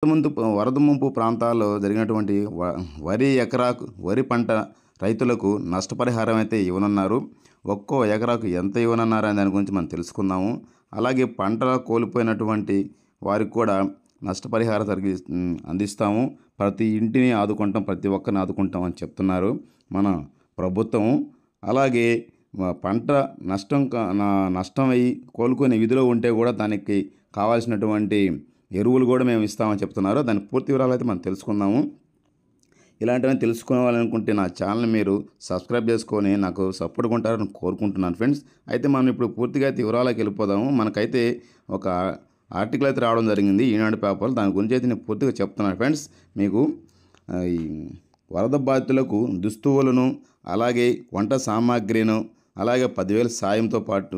వరద ముంపు ప్రాంతాల్లో జరిగినటువంటి వరి పంట రైతులకు నష్టపరిహారం అయితే ఇవ్వనున్నారు. ఒక్కో ఎకరాకు ఎంత ఇవ్వనున్నారు అనే దాని గురించి మనం తెలుసుకుందాము. అలాగే పంట కోల్పోయినటువంటి వారికి కూడా నష్టపరిహారం అందిస్తాము. ప్రతి ఇంటిని ఆదుకుంటాం, ప్రతి ఒక్కరిని ఆదుకుంటాం అని చెప్తున్నారు మన ప్రభుత్వం. అలాగే పంట నష్టమయ్యి కోలుకునే విధిలో ఉంటే కూడా దానికి కావాల్సినటువంటి ఎరువులు కూడా మేము ఇస్తామని చెప్తున్నారు. దాని పూర్తి వివరాలు అయితే మనం తెలుసుకుందాము. ఇలాంటివన్నీ తెలుసుకోవాలనుకుంటే నా ఛానల్ మీరు సబ్స్క్రైబ్ చేసుకొని నాకు సపోర్ట్గా ఉంటారని కోరుకుంటున్నాను ఫ్రెండ్స్. అయితే మనం ఇప్పుడు పూర్తిగా అయితే వివరాలకు వెళ్ళిపోదాము. మనకైతే ఒక ఆర్టికల్ అయితే రావడం జరిగింది ఈనాడు పేపర్. దాని గురించి అయితే నేను పూర్తిగా చెప్తున్నాను ఫ్రెండ్స్. మీకు ఈ వరద బాధితులకు దుస్తువులను, అలాగే వంట సామాగ్రిను, అలాగే 10,000 సాయంతో పాటు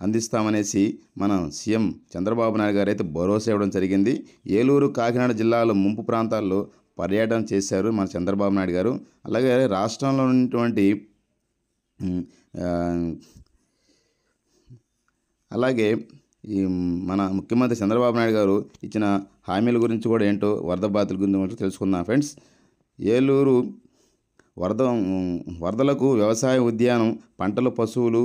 అందిస్తామనేసి మన సీఎం చంద్రబాబు నాయుడు గారు అయితే భరోసా ఇవ్వడం జరిగింది. ఏలూరు, కాకినాడ జిల్లాలో ముంపు ప్రాంతాల్లో పర్యటన చేశారు మన చంద్రబాబు నాయుడు గారు. అలాగే రాష్ట్రంలో ఉన్నటువంటి అలాగే ఈ మన ముఖ్యమంత్రి చంద్రబాబు నాయుడు గారు ఇచ్చిన హామీల గురించి కూడా ఏంటో వరద బాధితుల గురించి తెలుసుకుందాం ఫ్రెండ్స్. ఏలూరు వరదలకు వ్యవసాయ ఉద్యానం, పంటలు, పశువులు,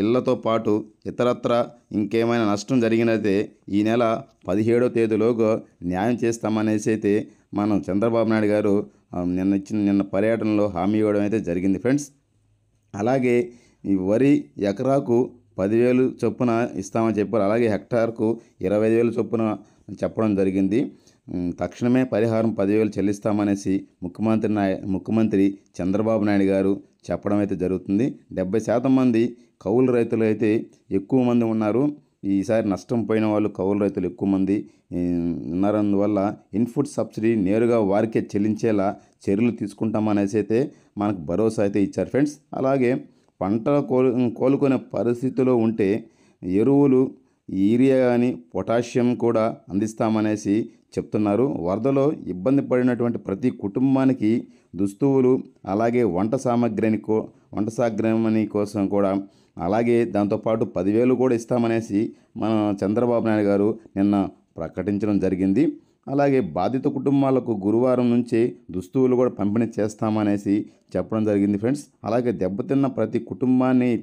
ఇళ్లతో పాటు ఇతరత్ర ఇంకేమైనా నష్టం జరిగినైతే ఈ నెల 17వ తేదీలోగా న్యాయం చేస్తామనేసి అయితే మనం చంద్రబాబు నాయుడు గారు నిన్న పర్యటనలో హామీ ఇవ్వడం అయితే జరిగింది ఫ్రెండ్స్. అలాగే ఈ వరి ఎకరాకు 10,000 చొప్పున ఇస్తామని చెప్పారు. అలాగే హెక్టార్కు 25,000 చొప్పున చెప్పడం జరిగింది. తక్షణమే పరిహారం 10,000 చెల్లిస్తామనేసి ముఖ్యమంత్రి చంద్రబాబు నాయుడు గారు చెప్పడం అయితే జరుగుతుంది. 70% మంది కౌలు రైతులు అయితే ఎక్కువ మంది ఉన్నారు. ఈసారి నష్టం పోయిన వాళ్ళు కౌలు రైతులు ఎక్కువ మంది ఉన్నారందువల్ల ఇన్పుట్ సబ్సిడీ నేరుగా వారికే చెల్లించేలా చర్యలు తీసుకుంటామనేసి అయితే మనకు భరోసా అయితే ఇచ్చారు ఫ్రెండ్స్. అలాగే పంట కోలుకునే పరిస్థితిలో ఉంటే ఎరువులు, యూరియా కానీ పొటాషియం కూడా అందిస్తామనేసి చెప్తున్నారు. వరదలో ఇబ్బంది పడినటువంటి ప్రతి కుటుంబానికి దుస్తువులు, అలాగే వంట సామాగ్రి కోసం కూడా, అలాగే దాంతోపాటు 10,000 కూడా ఇస్తామనేసి మన చంద్రబాబు నాయుడు గారు నిన్న ప్రకటించడం జరిగింది. అలాగే బాధిత కుటుంబాలకు గురువారం నుంచి దుస్తువులు కూడా పంపిణీ చేస్తామనేసి చెప్పడం జరిగింది ఫ్రెండ్స్. అలాగే దెబ్బతిన్న ప్రతి కుటుంబానికి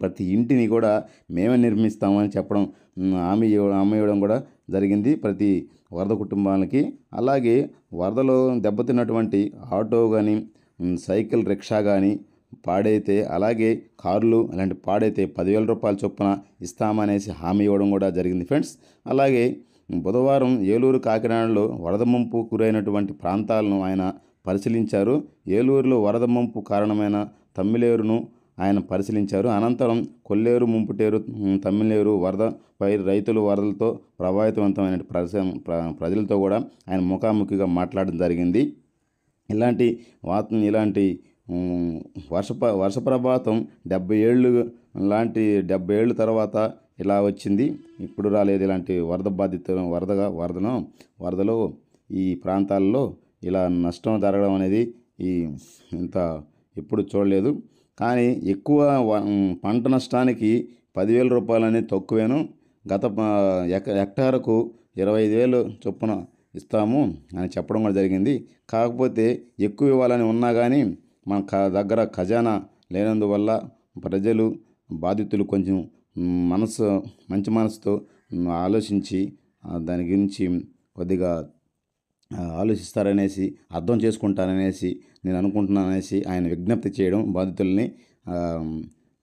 ప్రతి ఇంటిని కూడా మేమే నిర్మిస్తామని చెప్పడం హామీ ఇవ్వడం కూడా జరిగింది ప్రతి వరద కుటుంబాలకి. అలాగే వరదలో దెబ్బతిన్నటువంటి ఆటో కానీ, సైకిల్, రిక్షా కానీ పాడైతే, అలాగే కార్లు అలాంటి పాడైతే 10,000 రూపాయల చొప్పున ఇస్తామనేసి హామీ ఇవ్వడం కూడా జరిగింది ఫ్రెండ్స్. అలాగే బుధవారం ఏలూరు, కాకినాడలో వరద ముంపు గురైనటువంటి ప్రాంతాలను ఆయన పరిశీలించారు. ఏలూరులో వరద ముంపు కారణమైన తమ్మిలేరును ఆయన పరిశీలించారు. అనంతరం కొల్లేరు, ముంపుటేరు, తమ్మిలేరు వరదపై రైతులు, వరదలతో ప్రభావితమైన ప్రజలతో కూడా ఆయన ముఖాముఖిగా మాట్లాడడం జరిగింది. ఇలాంటి వర్ష ప్రభావం 70 ఏళ్ళు తర్వాత ఇలా వచ్చింది. ఇప్పుడు రాలేదు ఇలాంటి వరదలో ఈ ప్రాంతాల్లో ఇలా నష్టం జరగడం అనేది ఇంత ఎప్పుడు చూడలేదు. కానీ ఎక్కువ పంట నష్టానికి 10,000 రూపాయలు అనేది తక్కువేను. హెక్టార్కు 25,000 చొప్పున ఇస్తాము అని చెప్పడం కూడా జరిగింది. కాకపోతే ఎక్కువ ఇవ్వాలని ఉన్నా కానీ మన దగ్గర ఖజానా లేనందువల్ల బాధితులు కొంచెం మంచి మనసుతో ఆలోచించి దాని గురించి కొద్దిగా ఆలోచిస్తారనేసి, అర్థం చేసుకుంటారనేసి నేను అనుకుంటున్నాననేసి ఆయన విజ్ఞప్తి చేయడం బాధితుల్ని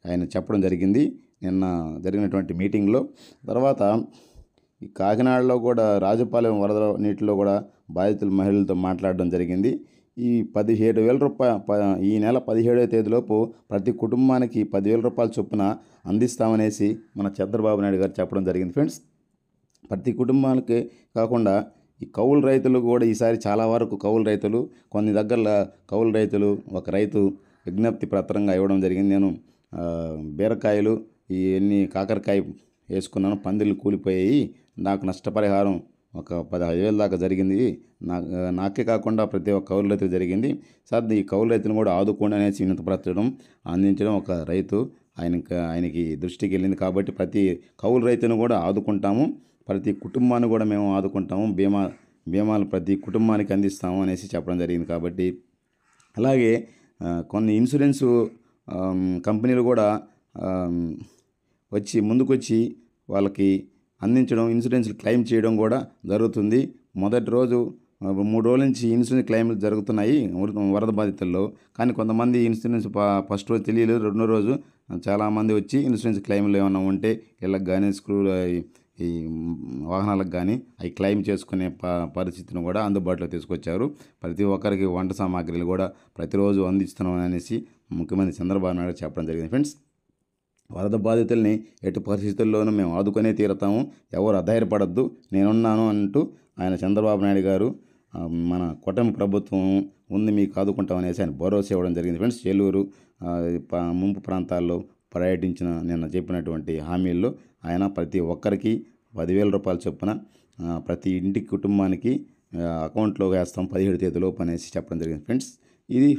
ఆయన చెప్పడం జరిగింది నిన్న జరిగినటువంటి మీటింగ్లో. తర్వాత ఈ కాకినాడలో కూడా రాజపాలెం వరద నీటిలో కూడా బాధితుల మహిళలతో మాట్లాడడం జరిగింది. ఈ 17,000 రూపాయలు ఈ నెల 17వ తేదీలోపు ప్రతి కుటుంబానికి 10,000 రూపాయల చొప్పున అందిస్తామనేసి మన చంద్రబాబు నాయుడు గారు చెప్పడం జరిగింది ఫ్రెండ్స్. ప్రతి కుటుంబానికి కాకుండా ఈ కౌలు రైతులు కూడా ఈసారి చాలా వరకు కొన్ని దగ్గరలో కౌలు రైతులు ఒక రైతు విజ్ఞప్తి పత్రంగా ఇవ్వడం జరిగింది. నేను బీరకాయలు కాకరకాయ వేసుకున్నాను, పందిళ్ళు కూలిపోయాయి, నాకు నష్టపరిహారం ఒక 15,000 దాకా జరిగింది, నాకే కాకుండా ప్రతి ఒక్క కౌలు రైతు జరిగింది సార్, ఈ కౌలు రైతును కూడా ఆదుకోండి అనేసి వినతిపత్రం అందించడం ఒక రైతు ఆయనకి దృష్టికి వెళ్ళింది. కాబట్టి ప్రతి కౌలు రైతును కూడా ఆదుకుంటాము, ప్రతి కుటుంబాన్ని కూడా మేము ఆదుకుంటాము, బీమాలు ప్రతి కుటుంబానికి అందిస్తాము అనేసి చెప్పడం జరిగింది. కాబట్టి అలాగే కొన్ని ఇన్సూరెన్సు కంపెనీలు కూడా ముందుకొచ్చి వాళ్ళకి అందించడం, ఇన్సూరెన్స్లు క్లెయిమ్ చేయడం కూడా జరుగుతుంది. మొదటి రోజు 3 రోజుల నుంచి ఇన్సూరెన్స్ క్లెయిమ్లు జరుగుతున్నాయి వరద బాధితుల్లో. కానీ కొంతమంది ఇన్సూరెన్స్ ఫస్ట్ రోజు తెలియలేదు, రెండో రోజు చాలామంది వచ్చి ఇన్సూరెన్స్ క్లెయిమ్లు ఏమైనా ఉంటే ఇళ్ళకి కానీ ఈ వాహనాలకు కానీ అవి క్లెయిమ్ చేసుకునే పరిస్థితిని కూడా అందుబాటులో తీసుకొచ్చారు. ప్రతి ఒక్కరికి వంట సామాగ్రిలు కూడా ప్రతిరోజు అందిస్తున్నాం అనేసి ముఖ్యమంత్రి చంద్రబాబు నాయుడు చెప్పడం జరిగింది. ఫ్రెండ్స్, వరద బాధితుల్ని ఎటు పరిస్థితుల్లోనూ మేము ఆదుకునే తీరుతాము, ఎవరు అధైర్యపడద్దు, నేనున్నాను అంటూ ఆయన చంద్రబాబు నాయుడు గారు మన కూటమి ప్రభుత్వం ఉంది, మీకు ఆదుకుంటాం అనేసి ఆయన భరోసా ఇవ్వడం జరిగింది. ఫ్రెండ్స్, ఏలూరు ముంపు ప్రాంతాల్లో పర్యటించిన నిన్న చెప్పినటువంటి హామీల్లో ఆయన ప్రతి ఒక్కరికి 10,000 రూపాయల చొప్పున ప్రతి ఇంటికి కుటుంబానికి అకౌంట్లో వేస్తాం 17 తేదీలోపు అనేసి చెప్పడం జరిగింది.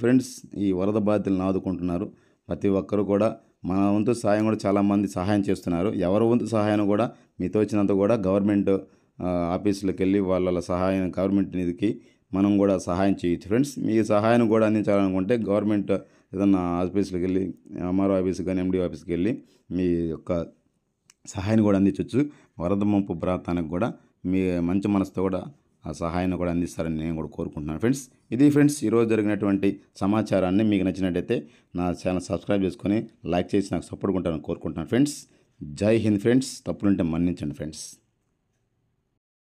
ఫ్రెండ్స్, ఈ వరద బాధితులను ఆదుకుంటున్నారు. ప్రతి ఒక్కరు కూడా మన వంతు సహాయం కూడా చాలామంది సహాయం చేస్తున్నారు. ఎవరి వంతు సహాయం కూడా మీతో వచ్చినంత కూడా గవర్నమెంట్ ఆఫీసులకు వెళ్ళి వాళ్ళ సహాయం గవర్నమెంట్ నిధికి మనం కూడా సహాయం చేయొచ్చు. ఫ్రెండ్స్, మీ సహాయం కూడా అందించాలనుకుంటే గవర్నమెంట్ ఏదన్నా ఆఫీసులకు వెళ్ళి ఎంఆర్ఓ ఆఫీస్కి కానీ ఎండి ఆఫీస్కి వెళ్ళి మీ యొక్క సహాయాన్ని కూడా అందించవచ్చు. వరద ముంపు ప్రాంతానికి కూడా మీ మంచి మనసుతో కూడా ఆ సహాయాన్ని కూడా అందిస్తారని నేను కూడా కోరుకుంటున్నాను. ఫ్రెండ్స్, ఈరోజు జరిగినటువంటి సమాచారాన్ని మీకు నచ్చినట్టయితే నా ఛానల్ సబ్స్క్రైబ్ చేసుకొని లైక్ చేసి నాకు సపోర్ట్ ఉంటారని కోరుకుంటున్నాను. ఫ్రెండ్స్, జై హింద్. ఫ్రెండ్స్, తప్పులుంటే మన్నించండి. ఫ్రెండ్స్.